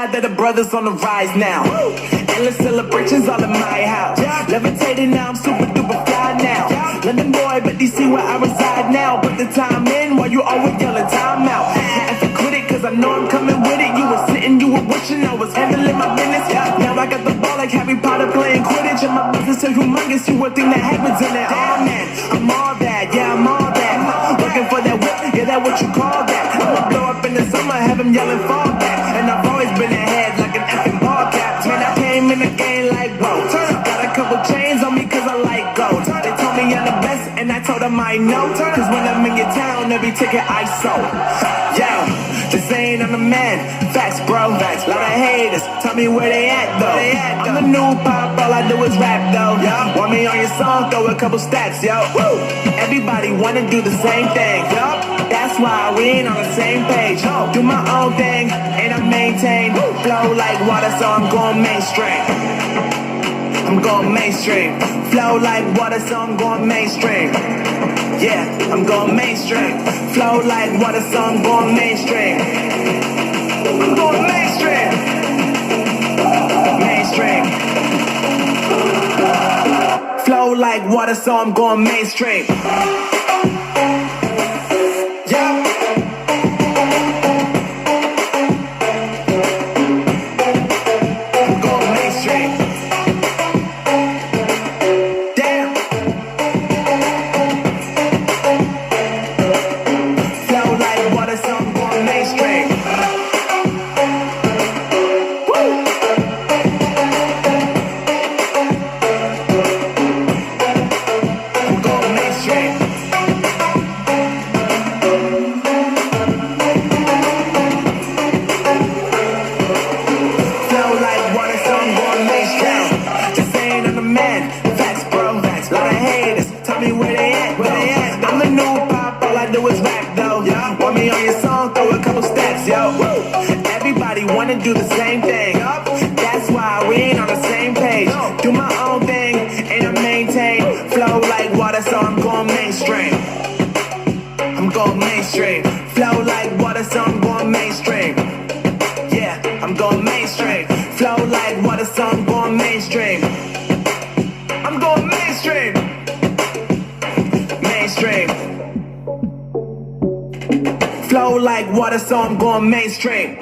glad that the brothers on the rise now. Endless celebrations all in my house. Levitating now, I'm super duper fly now. London boy, but DC where I reside now. Put the time in while you always yelling time out. And if you quit it, cause I know I'm coming with it. You were sitting, you were wishing I was handling my business. Now I got the ball like Harry Potter playing Quidditch. And my business is humongous, you would think that happens in it. Oh man, I'm all that, yeah, I'm all that. Looking for that whip, yeah, that what you call that. I'ma blow up in the summer, have him yelling fall back. And I've always been ahead like an effing ball cap. Man, I came in the game like, whoa. Got a couple chains on me cause I like gold. They told me I'm the best and I told them I know. Cause when I'm in your town, every ticket I sold. Yeah, this ain't I'm the man. Facts, bro. Facts. Lot of haters. Tell me where they at though. I'm the new pop, all I do is rap though. Want me on your song, throw a couple stacks, yo. Woo. Everybody wanna do the same thing, yo. That's why we ain't on the same page. Do my own thing and I maintain. Flow like water, so I'm going mainstream. I'm going mainstream. Flow like water, so I'm going mainstream. Yeah, I'm going mainstream. Flow like water, so I'm going mainstream. I'm going mainstream. Mainstream. Flow like water, so I'm going mainstream. Yeah. I'm going mainstream. Damn. Flow like water, so I'm going mainstream. Woo. I'm going mainstream. Flow like water, so I'm going mainstream. Just saying I'm the man. Facts, bro. Facts. Lot of haters. Tell me where they at. Where they at? I'm the new pop. All I do is rap though. Want me on your song? Throw a couple stacks, yo. Everybody wanna do the same thing. That's why we ain't on the same page. Do my own thing and I maintain. Flow like water, so I'm going mainstream. I'm going mainstream. Flow like water, so I'm going mainstream. Yeah, I'm going mainstream. Flow like water, so I'm going mainstream. I'm going mainstream. Mainstream. Flow like water, so I'm going mainstream.